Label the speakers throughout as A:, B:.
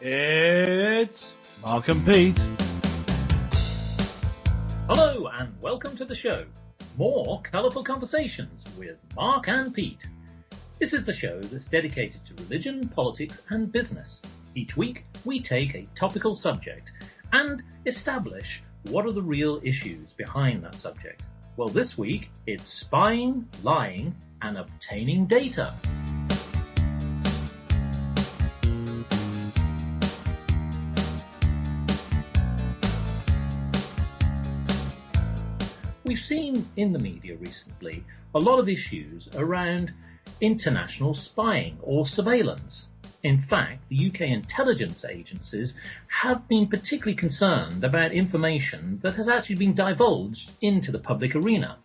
A: It's Mark and Pete.
B: Hello and welcome to the show. More colourful conversations with Mark and Pete. This is the show that's dedicated to religion, politics and business. Each week we take a topical subject and establish what are the real issues behind that subject. Well, this week it's spying, lying and obtaining data. We've seen in the media recently a lot of issues around international spying or surveillance. In fact, the UK intelligence agencies have been particularly concerned about information that has actually been divulged into the public arena.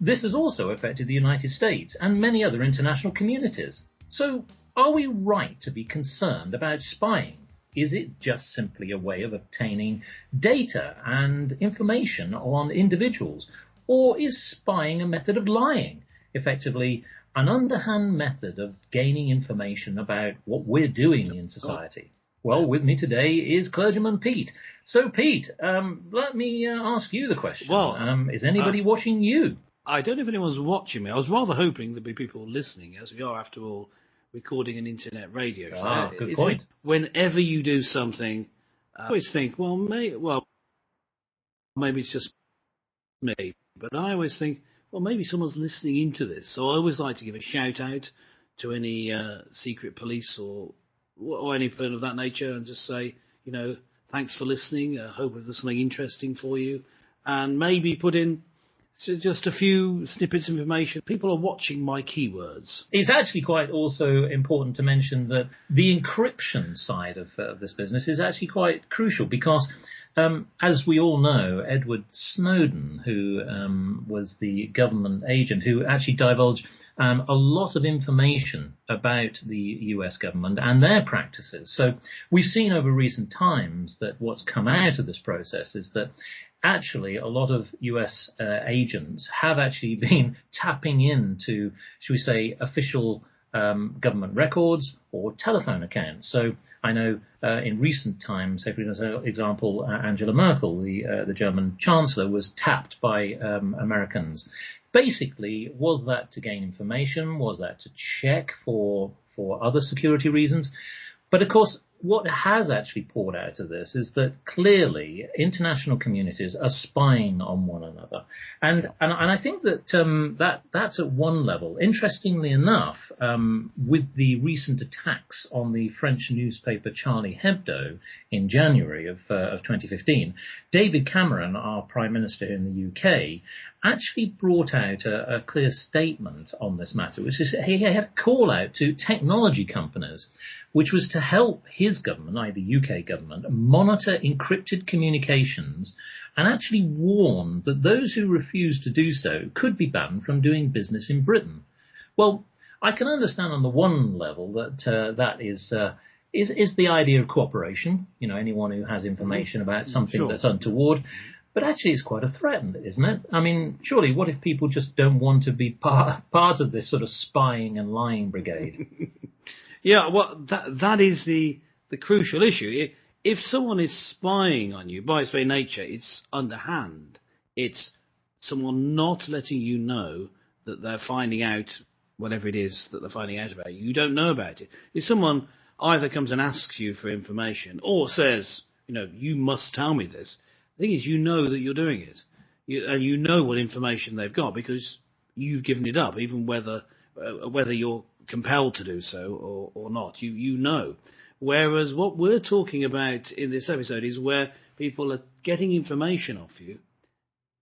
B: This has also affected the United States and many other international communities. So, are we right to be concerned about spying? Is it just simply a way of obtaining data and information on individuals? Or is spying a method of lying, effectively an underhand method of gaining information about what we're doing in society? Well, with me today is clergyman Pete. So, Pete, let me ask you the question.
A: Well,
B: is anybody watching you?
A: I don't know if anyone's watching me. I was rather hoping there'd be people listening, as we are, after all, recording an internet radio.
B: Good point.
A: Whenever you do something, I always think, maybe it's just me. But I always think, maybe someone's listening into this. So I always like to give a shout out to any secret police or anything of that nature and just say, thanks for listening. I hope there's something interesting for you. And maybe put in just a few snippets of information. People are watching my keywords.
B: It's actually quite also important to mention that the encryption side of this business is actually quite crucial because, as we all know, Edward Snowden, who was the government agent who actually divulged a lot of information about the US government and their practices. So we've seen over recent times that what's come out of this process is that actually a lot of US agents have actually been tapping into, should we say, official government records or telephone accounts. So I know in recent times, say for example, Angela Merkel, the German Chancellor, was tapped by Americans. Basically, was that to gain information? Was that to check for other security reasons? But of course, what has actually poured out of this is that clearly international communities are spying on one another. And I think that that's at one level. Interestingly enough, with the recent attacks on the French newspaper Charlie Hebdo in January of 2015, David Cameron, our Prime Minister in the UK, actually brought out a clear statement on this matter, which is he had a call out to technology companies, which was to help his government, the UK government, monitor encrypted communications and actually warn that those who refused to do so could be banned from doing business in Britain. Well, I can understand on the one level that that is the idea of cooperation, anyone who has information about something that's untoward. But actually it's quite a threat, isn't it? I mean, surely what if people just don't want to be part of this sort of spying and lying brigade?
A: Yeah, well, that is the crucial issue. If someone is spying on you, by its very nature, it's underhand. It's someone not letting you know that they're finding out whatever it is that they're finding out about you. You don't know about it. If someone either comes and asks you for information or says, you must tell me this, the thing is, you know that you're doing it. And you know what information they've got because you've given it up, even whether you're compelled to do so or not. You know. Whereas what we're talking about in this episode is where people are getting information off you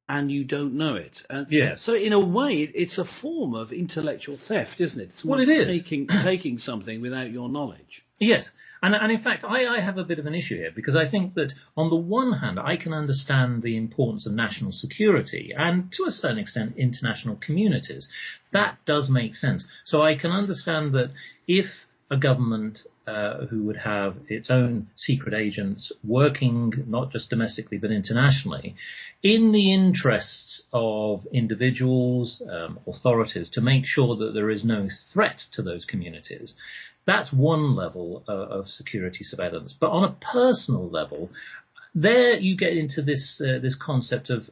A: and you don't know it.
B: Yes.
A: So in a way, it's a form of intellectual theft, isn't it?
B: Well, it is.
A: Taking something without your knowledge.
B: Yes. And in fact, I have a bit of an issue here because I think that on the one hand, I can understand the importance of national security and to a certain extent international communities. That does make sense. So I can understand that if a government who would have its own secret agents working not just domestically but internationally in the interests of individuals, authorities, to make sure that there is no threat to those communities, that's one level of security surveillance. But on a personal level, there you get into this concept of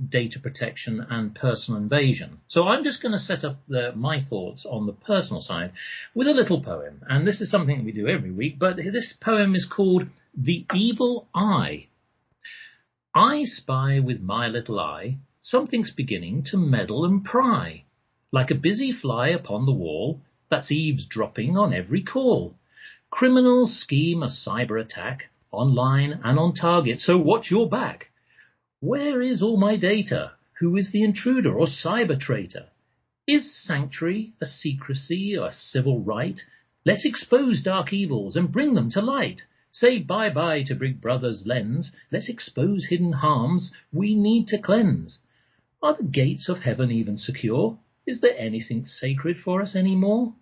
B: data protection and personal invasion. So I'm just going to set up my thoughts on the personal side with a little poem. And this is something that we do every week, but this poem is called The Evil Eye. I spy with my little eye, something's beginning to meddle and pry. Like a busy fly upon the wall, that's eavesdropping on every call. Criminals scheme a cyber attack, online and on target, so watch your back. Where is all my data? Who is the intruder or cyber traitor? Is sanctuary a secrecy or a civil right? Let's expose dark evils and bring them to light. Say bye-bye to Big Brother's lens. Let's expose hidden harms we need to cleanse. Are the gates of heaven even secure? Is there anything sacred for us anymore?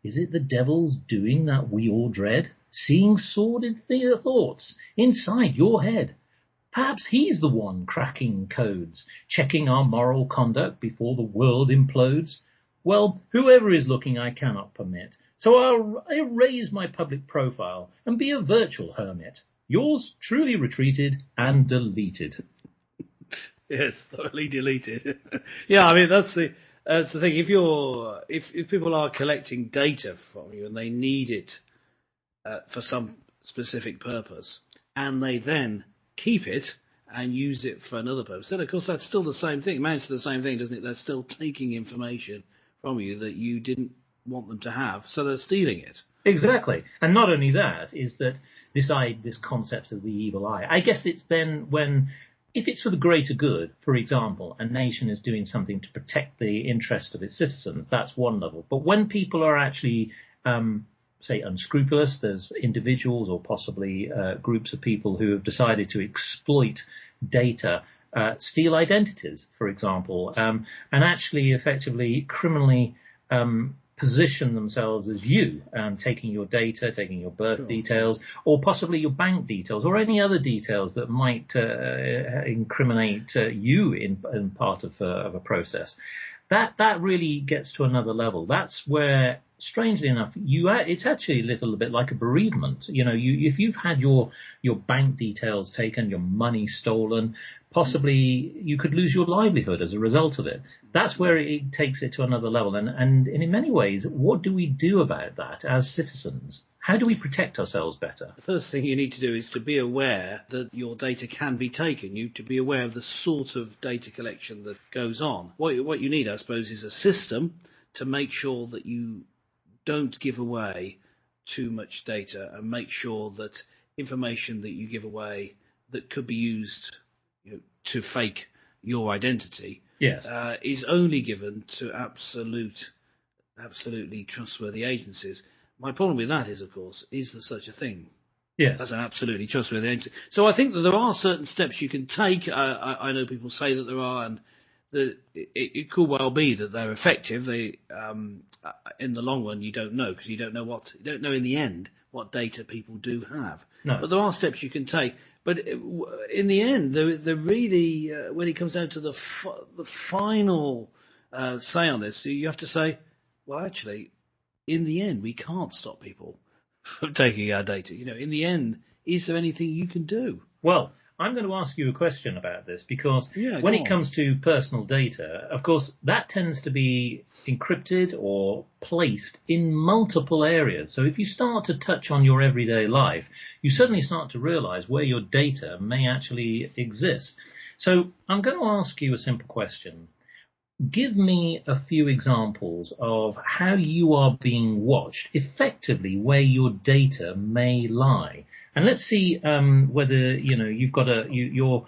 B: Is it the devil's doing that we all dread? Seeing sordid thoughts inside your head. Perhaps he's the one cracking codes, checking our moral conduct before the world implodes. Well, whoever is looking I cannot permit, so I'll erase my public profile and be a virtual hermit. Yours truly retreated and deleted.
A: Yes, thoroughly deleted. Yeah, I mean that's the thing. If people are collecting data from you and they need it for some specific purpose, and they then keep it and use it for another purpose, then of course that's still the same thing. It amounts to the same thing, doesn't it? They're still taking information from you that you didn't want them to have, so they're stealing it.
B: Exactly. And not only that, is that this concept of the evil eye, I guess it's then when, if it's for the greater good, for example, a nation is doing something to protect the interest of its citizens, that's one level. But when people are actually say unscrupulous, there's individuals or possibly groups of people who have decided to exploit data, steal identities, for example, and actually effectively criminally position themselves as you, taking your data, taking your birth details, or possibly your bank details, or any other details that might incriminate you in part of a process. That really gets to another level. That's where, strangely enough, it's actually a little bit like a bereavement. You know, if you've had your bank details taken, your money stolen, possibly you could lose your livelihood as a result of it. That's where it takes it to another level. And in many ways, what do we do about that as citizens? How do we protect ourselves better?
A: The first thing you need to do is to be aware that your data can be taken. You to be aware of the sort of data collection that goes on. What you need, I suppose, is a system to make sure that you don't give away too much data, and make sure that information that you give away that could be used, to fake your identity,
B: yes,
A: is only given to absolutely trustworthy agencies. My problem with that is, of course, is there such a thing?
B: Yes.
A: As an absolutely trustworthy agency. So I think that there are certain steps you can take. I know people say that there are, and that it could well be that they're effective. They, in the long run, you don't know, because you don't know in the end what data people do have.
B: No.
A: But there are steps you can take. But in the end, they're really, when it comes down to the final say on this, you have to say, well, actually, in the end, we can't stop people from taking our data. In the end, is there anything you can do?
B: Well, I'm going to ask you a question about this, because when it comes to personal data, of course, that tends to be encrypted or placed in multiple areas. So if you start to touch on your everyday life, you suddenly start to realize where your data may actually exist. So I'm going to ask you a simple question. Give me a few examples of how you are being watched, effectively where your data may lie. And let's see whether you've got your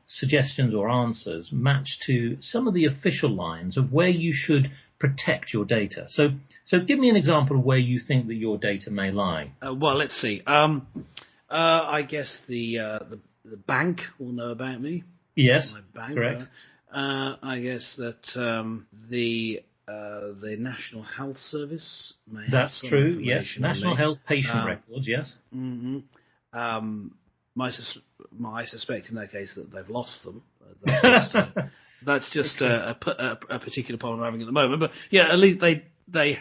B: suggestions or answers match to some of the official lines of where you should protect your data. So give me an example of where you think that your data may lie.
A: Well, let's see. I guess the bank will know about me.
B: Yes,
A: my bank,
B: correct.
A: I guess that the National Health Service may have
B: That's
A: some
B: true.
A: information
B: Yes, National
A: on me.
B: Health Patient Records. Yes.
A: Mm-hmm. I suspect in that case that they've lost them. That's just a particular problem I'm having at the moment. But yeah, at least they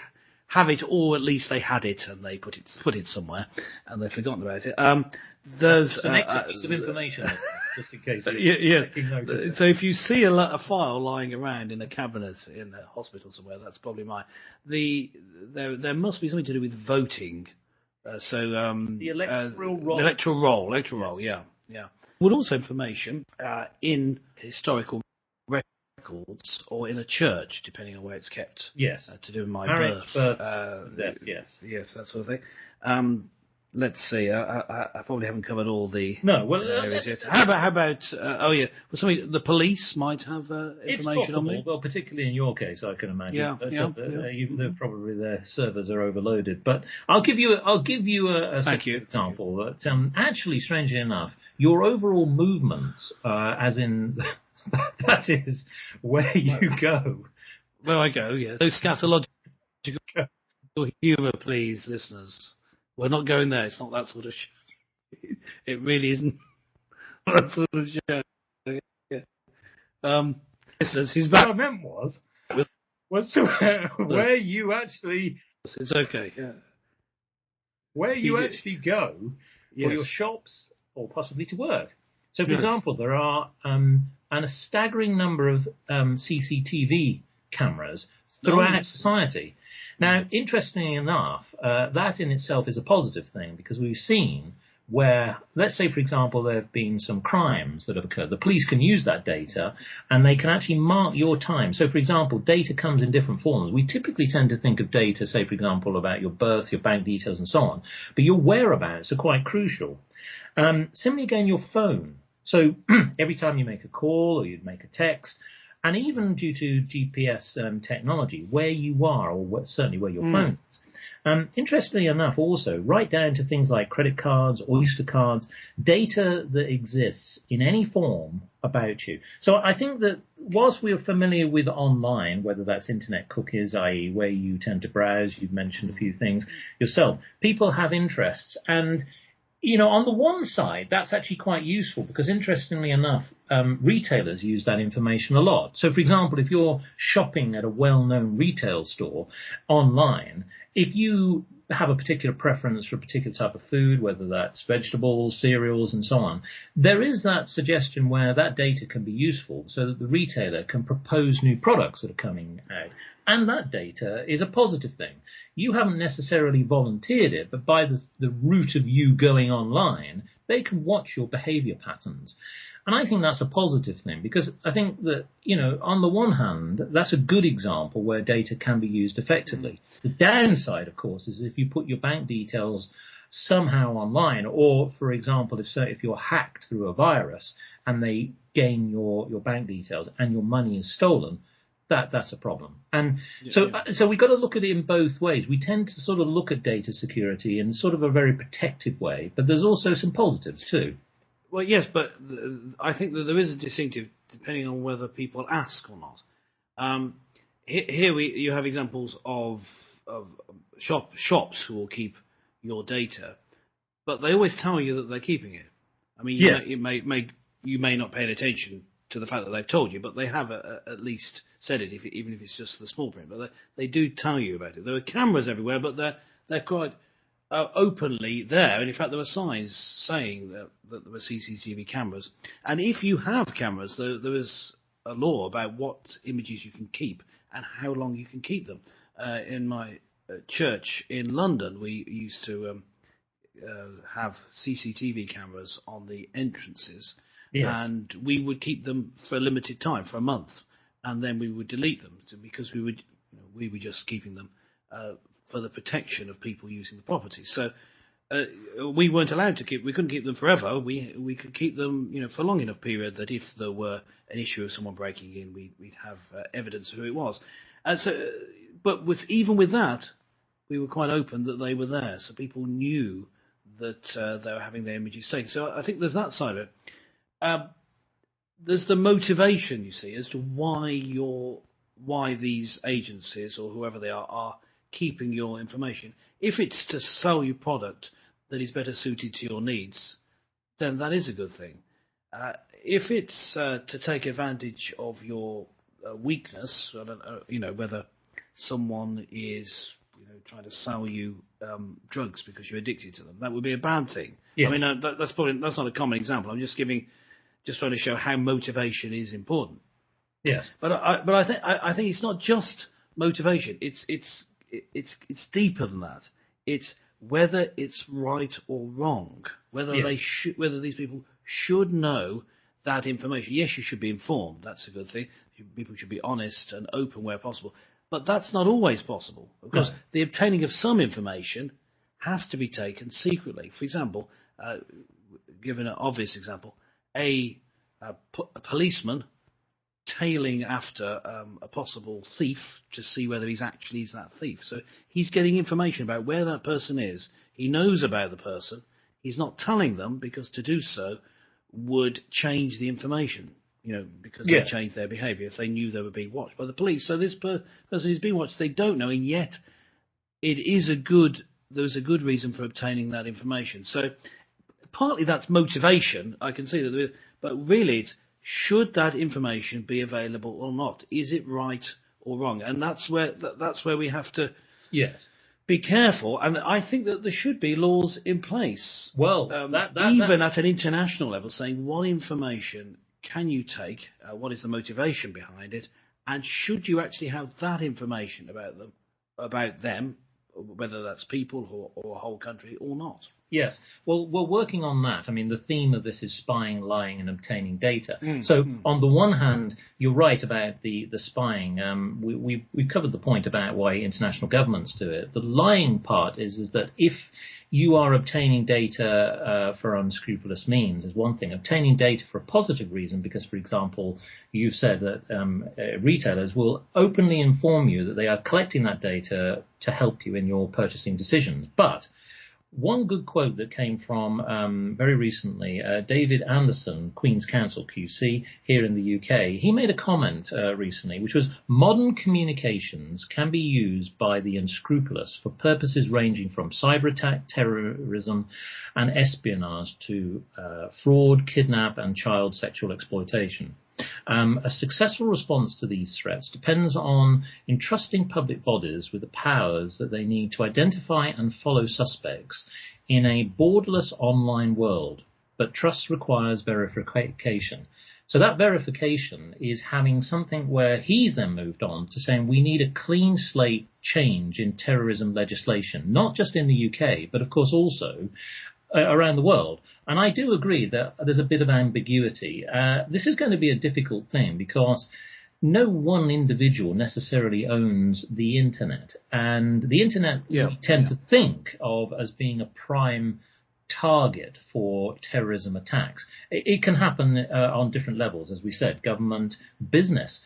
A: have it, or at least they had it and they put it somewhere and they've forgotten about it. There's
B: an extra piece of information, just in case
A: yeah.
B: taking note of it.
A: So if you see a file lying around in a cabinet in a hospital somewhere, that's probably mine. There must be something to do with voting.
B: The electoral roll.
A: The electoral roll, yeah. Would also information in historical records or in a church, depending on where it's kept.
B: Yes.
A: To do with my
B: marriage,
A: birth,
B: death, yes.
A: Yes, that sort of thing. Let's see. I probably haven't covered all the areas yet. How about? The police might have information on me.
B: Well, particularly in your case, I can imagine.
A: Yeah.
B: Probably their servers are overloaded. But I'll give you a example that actually, strangely enough, your overall movements, as in that is where you go.
A: Where I go, yes. So scatological humour, please, listeners. We're not going there. It's not that sort of show. It really isn't that sort of show. Yeah. Listeners, he's back.
B: What I meant was where you actually...
A: It's okay, yeah.
B: Where you actually go for your shops or possibly to work. So, for example, there are a staggering number of CCTV cameras throughout society. Now, interestingly enough, that in itself is a positive thing because we've seen where, let's say, for example, there have been some crimes that have occurred. The police can use that data and they can actually mark your time. So, for example, data comes in different forms. We typically tend to think of data, say, for example, about your birth, your bank details and so on. But your whereabouts are quite crucial. Similarly, again, your phone. So every time you make a call or you'd make a text, and even due to GPS technology, where you are, or certainly where your phone is. Interestingly enough, also, right down to things like credit cards, Oyster cards, data that exists in any form about you. So I think that whilst we are familiar with online, whether that's internet cookies, i.e. where you tend to browse, you've mentioned a few things yourself, people have interests. And on the one side, that's actually quite useful because, interestingly enough, retailers use that information a lot. So, for example, if you're shopping at a well-known retail store online, if you have a particular preference for a particular type of food, whether that's vegetables, cereals, and so on, there is that suggestion where that data can be useful so that the retailer can propose new products that are coming out. And that data is a positive thing. You haven't necessarily volunteered it, but by the route of you going online, they can watch your behavior patterns. And I think that's a positive thing because I think that, on the one hand, that's a good example where data can be used effectively. The downside, of course, is if you put your bank details somehow online, or, for example, if you're hacked through a virus and they gain your bank details and your money is stolen, that's a problem. And so we've got to look at it in both ways. We tend to sort of look at data security in sort of a very protective way, but there's also some positives too.
A: Well, yes, but I think that there is a distinctive depending on whether people ask or not. Here you have examples of shops who will keep your data, but they always tell you that they're keeping it. I mean, you may not pay attention to the fact that they've told you, but they have at least said it, even if it's just the small print. But they do tell you about it. There are cameras everywhere, but they're quite openly there. And in fact, there were signs saying that there were CCTV cameras. And if you have cameras, there is a law about what images you can keep and how long you can keep them. In my church in London, we used to have CCTV cameras on the entrances. Yes. And we would keep them for a limited time, for a month, and then we would delete them because we were just keeping them for the protection of people using the property. So we weren't allowed to we couldn't keep them forever. We could keep them, for a long enough period that if there were an issue of someone breaking in, we'd have evidence of who it was. And so, but even with that, we were quite open that they were there, so people knew that they were having their images taken. So I think there's that side of it. There's the motivation, you see, as to why these agencies or whoever they are keeping your information. If it's to sell you product that is better suited to your needs, then that is a good thing. If it's to take advantage of your weakness, I don't know, whether someone is trying to sell you drugs because you're addicted to them. That would be a bad thing.
B: Yes.
A: I mean, that's not a common example. I'm just trying to show how motivation is important.
B: Yes.
A: But I think it's not just motivation. It's deeper than that. It's whether it's right or wrong. Whether whether these people should know that information. Yes, you should be informed. That's a good thing. People should be honest and open where possible. But that's not always possible. Because the obtaining of some information has to be taken secretly. For example, given an obvious example, a policeman tailing after a possible thief to see whether he's actually that thief. So he's getting information about where that person is. He knows about the person. He's not telling them because to do so would change the information, because they change their behaviour if they knew they were being watched by the police. So this person who's being watched, they don't know, and yet there's a good reason for obtaining that information. So partly that's motivation. I can see that, but really it's, should that information be available or not? Is it right or wrong? And that's where we have to be careful. And I think that there should be laws in place.
B: Well,
A: even at an international level, saying what information can you take, what is the motivation behind it, and should you actually have that information about them, whether that's people or a whole country or not.
B: Yes. Well, we're working on that. I mean, the theme of this is spying, lying, and obtaining data. So, on the one hand, you're right about the spying. We covered the point about why international governments do it. The lying part is that if you are obtaining data for unscrupulous means is one thing. Obtaining data for a positive reason, because, for example, you've said that retailers will openly inform you that they are collecting that data to help you in your purchasing decisions. But one good quote that came from very recently, David Anderson, Queen's Counsel QC here in the UK, he made a comment recently, which was modern communications can be used by the unscrupulous for purposes ranging from cyber attack, terrorism, and espionage to fraud, kidnap, and child sexual exploitation. A successful response to these threats depends on entrusting public bodies with the powers that they need to identify and follow suspects in a borderless online world. But trust requires verification. So that verification is having something where he's then moved on to saying we need a clean slate change in terrorism legislation, not just in the UK, but of course also around the world. And I do agree that there's a bit of ambiguity. This is going to be a difficult thing because no one individual necessarily owns the internet. And the internet we tend to think of as being a prime target for terrorism attacks. It can happen on different levels, as we said, government, businesses,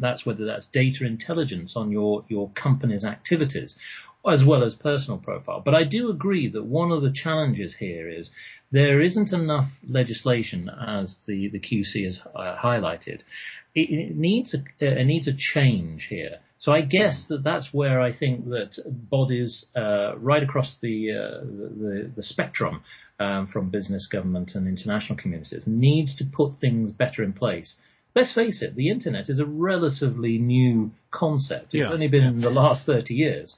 B: that's whether that's data intelligence on your company's activities, as well as personal profile. But I do agree that one of the challenges here is there isn't enough legislation, as the QC has highlighted. It needs a change here. So I guess that's where I think that bodies right across the spectrum, from business, government, and international communities, needs to put things better in place. Let's face it, the internet is a relatively new concept. It's only been in the last 30 years.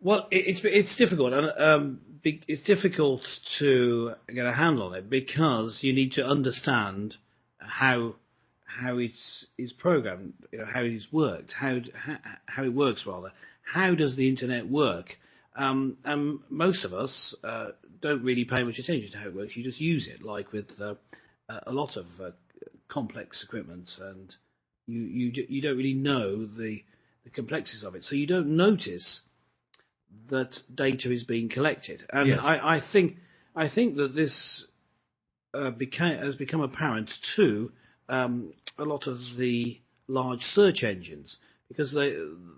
A: Well, it's difficult, and it's difficult to get a handle on it because you need to understand how it's programmed, how it's worked, how it works rather. How does the internet work? And most of us don't really pay much attention to how it works. You just use it, like with a lot of complex equipment, and you don't really know the complexities of it, so you don't notice that data is being collected. And yes. I think that this has become apparent to a lot of the large search engines, because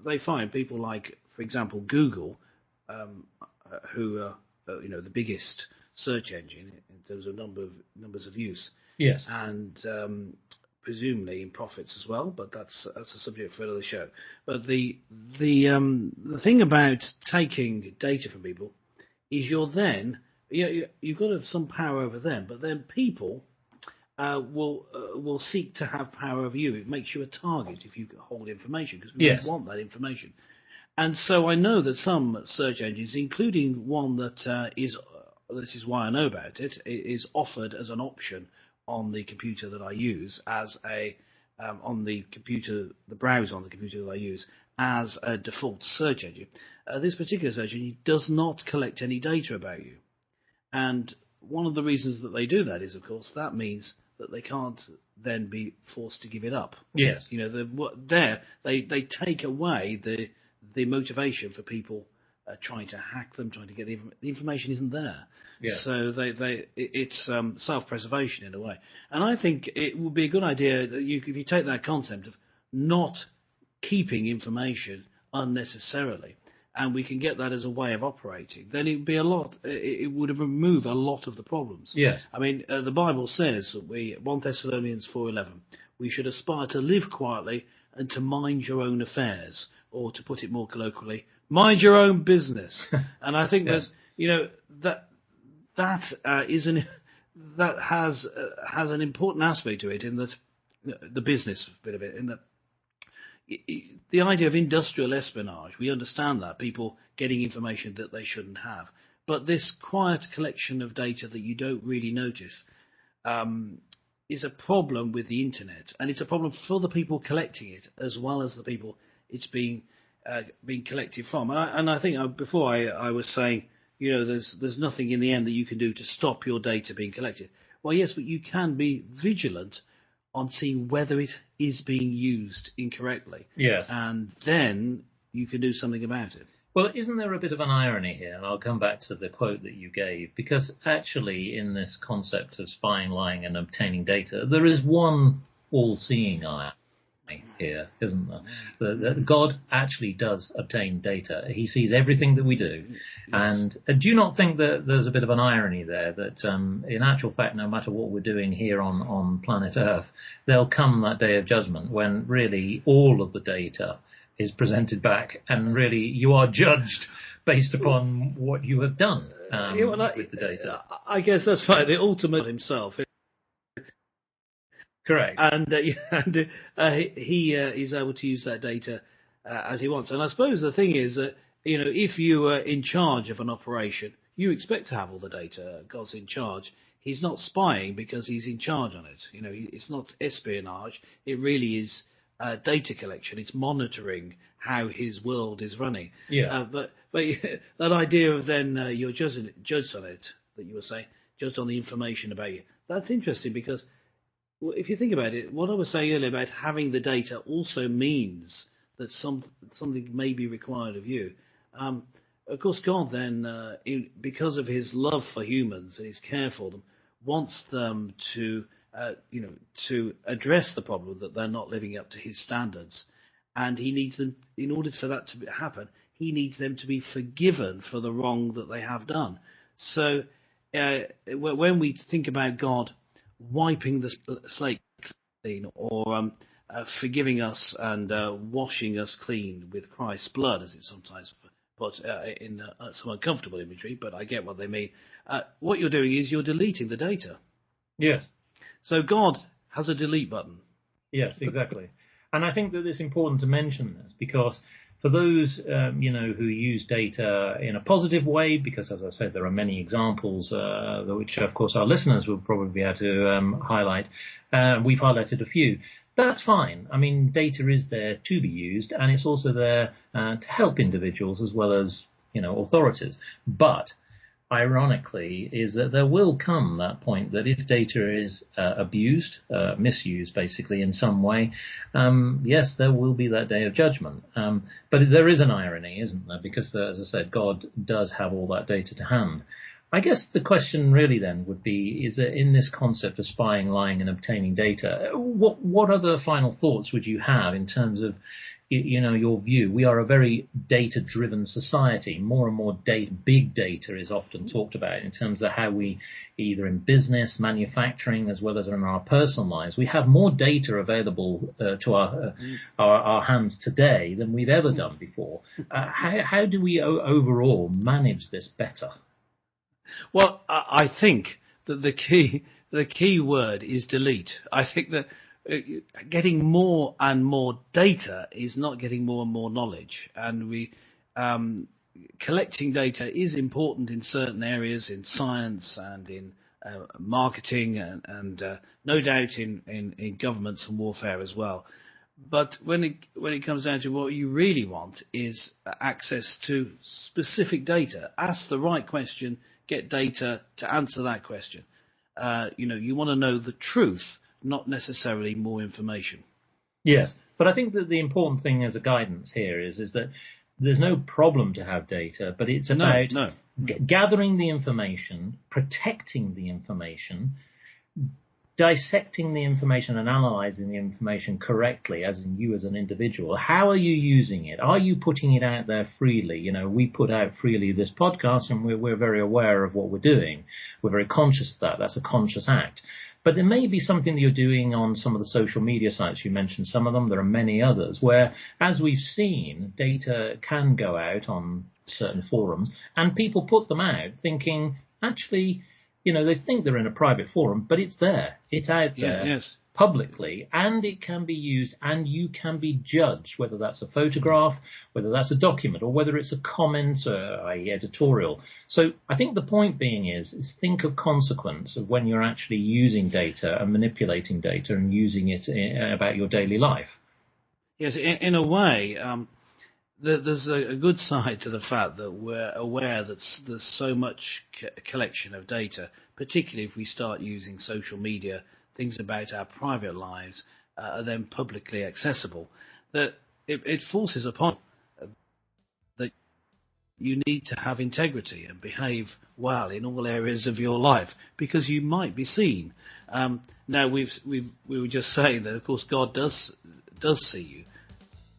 A: they find people like, for example, Google, who are the biggest search engine in terms of numbers of use.
B: Yes.
A: And presumably in profits as well, but that's a subject for another show. But the thing about taking data from people is you've got to have some power over them, but then people will seek to have power over you. It makes you a target if you hold information, because we want that information. And so I know that some search engines, including one that this is why I know about it, is offered as an option on the computer that I use on the browser on the computer that I use as a default search engine. This particular search engine does not collect any data about you. And one of the reasons that they do that is, of course, that means that they can't then be forced to give it up.
B: Yes.
A: They take away the motivation for people trying to hack them, trying to get the information isn't there.
B: Yes.
A: So it's self-preservation in a way. And I think it would be a good idea that if you take that concept of not keeping information unnecessarily, and we can get that as a way of operating, then it would remove a lot of the problems.
B: Yes.
A: I mean, the Bible says, 1 Thessalonians 4:11, we should aspire to live quietly and to mind your own affairs, or to put it more colloquially, mind your own business. And I think
B: Yes.
A: that has an important aspect to it, in that the business bit of it, in that the idea of industrial espionage, we understand that, people getting information that they shouldn't have. But this quiet collection of data that you don't really notice is a problem with the internet, and it's a problem for the people collecting it as well as the people it's being collected from. And I think before I was saying, there's nothing in the end that you can do to stop your data being collected. Well, yes, but you can be vigilant on seeing whether it is being used incorrectly.
B: Yes.
A: And then you can do something about it.
B: Well, isn't there a bit of an irony here? And I'll come back to the quote that you gave, because actually in this concept of spying, lying and obtaining data, there is one all-seeing eye here, isn't there? That God actually does obtain data. He sees everything that we do. Yes. And do you not think that there's a bit of an irony there, that in actual fact, no matter what we're doing here on planet Earth, there'll come that day of judgment when really all of the data is presented back, and really you are judged based upon what you have done with the data.
A: I guess that's right. The ultimate himself.
B: Correct.
A: And he is able to use that data as he wants. And I suppose the thing is that, if you are in charge of an operation, you expect to have all the data. God's in charge. He's not spying because he's in charge on it. It's not espionage. It really is data collection. It's monitoring how his world is running.
B: Yeah.
A: But that idea of then you're judged on it, that you were saying, judged on the information about you. That's interesting, because if you think about it, what I was saying earlier about having the data also means that something may be required of you. Of course, God then, because of his love for humans and his care for them, wants them to address the problem that they're not living up to his standards. And he needs them, in order for that to happen, he needs them to be forgiven for the wrong that they have done. So when we think about God wiping the slate clean, or forgiving us and washing us clean with Christ's blood, as it's sometimes put in some uncomfortable imagery, but I get what they mean. What you're doing is you're deleting the data.
B: Yes.
A: So God has a delete button.
B: Yes, exactly. And I think that it's important to mention this, because for those, who use data in a positive way, because, as I said, there are many examples, which, of course, our listeners will probably be able to highlight. We've highlighted a few. That's fine. I mean, data is there to be used, and it's also there to help individuals as well as, authorities. But ironically, is that there will come that point that if data is abused, misused basically in some way, yes, there will be that day of judgment. But there is an irony, isn't there? Because, as I said, God does have all that data to hand. I guess the question really then would be, is that in this concept of spying, lying and obtaining data, what other final thoughts would you have in terms of, your view? We are a very data-driven society. More and more big data is often talked about in terms of how we, either in business, manufacturing, as well as in our personal lives, we have more data available to our hands today than we've ever done before. How do we overall manage this better?
A: Well, I think that the key word is delete. I think that getting more and more data is not getting more and more knowledge. And collecting data is important in certain areas, in science and in marketing, and no doubt in governments and warfare as well. But when it comes down to what you really want is access to specific data. Ask the right question, get data to answer that question. You want to know the truth, not necessarily more information.
B: Yes, but I think that the important thing as a guidance here is that there's no problem to have data, but it's about gathering the information, protecting the information, dissecting the information and analysing the information correctly, as in you as an individual. How are you using it? Are you putting it out there freely? We put out freely this podcast, and we're very aware of what we're doing. We're very conscious of that. That's a conscious act. But there may be something that you're doing on some of the social media sites. You mentioned some of them. There are many others where, as we've seen, data can go out on certain forums, and people put them out thinking, actually, they think they're in a private forum, but it's there. It's out there publicly, and it can be used, and you can be judged, whether that's a photograph, whether that's a document, or whether it's a comment, i.e. editorial. So I think the point being is think of consequence of when you're actually using data and manipulating data and using it about your daily life.
A: Yes, in a way, there's a good side to the fact that we're aware that there's so much collection of data, particularly if we start using social media. Things about our private lives are then publicly accessible, that it forces upon that you need to have integrity and behave well in all areas of your life, because you might be seen. Now we were just saying that, of course, God does see you,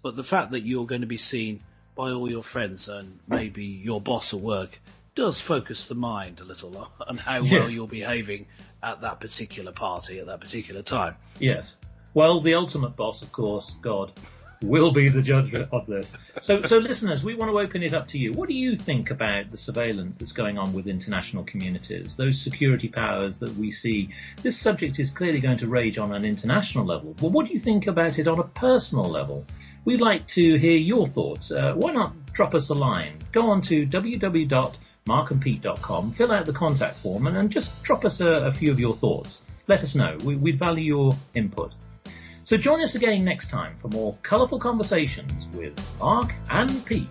A: but the fact that you're going to be seen by all your friends and maybe your boss at work does focus the mind a little on how well you're behaving at that particular party at that particular time.
B: Yes. Well, the ultimate boss, of course, God, will be the judge of this. So listeners, we want to open it up to you. What do you think about the surveillance that's going on with international communities, those security powers that we see? This subject is clearly going to rage on an international level. But what do you think about it on a personal level? We'd like to hear your thoughts. Why not drop us a line? Go on to www.markandpete.com, fill out the contact form, and just drop us a few of your thoughts. Let us know. We'd value your input. So join us again next time for more colourful conversations with Mark and Pete.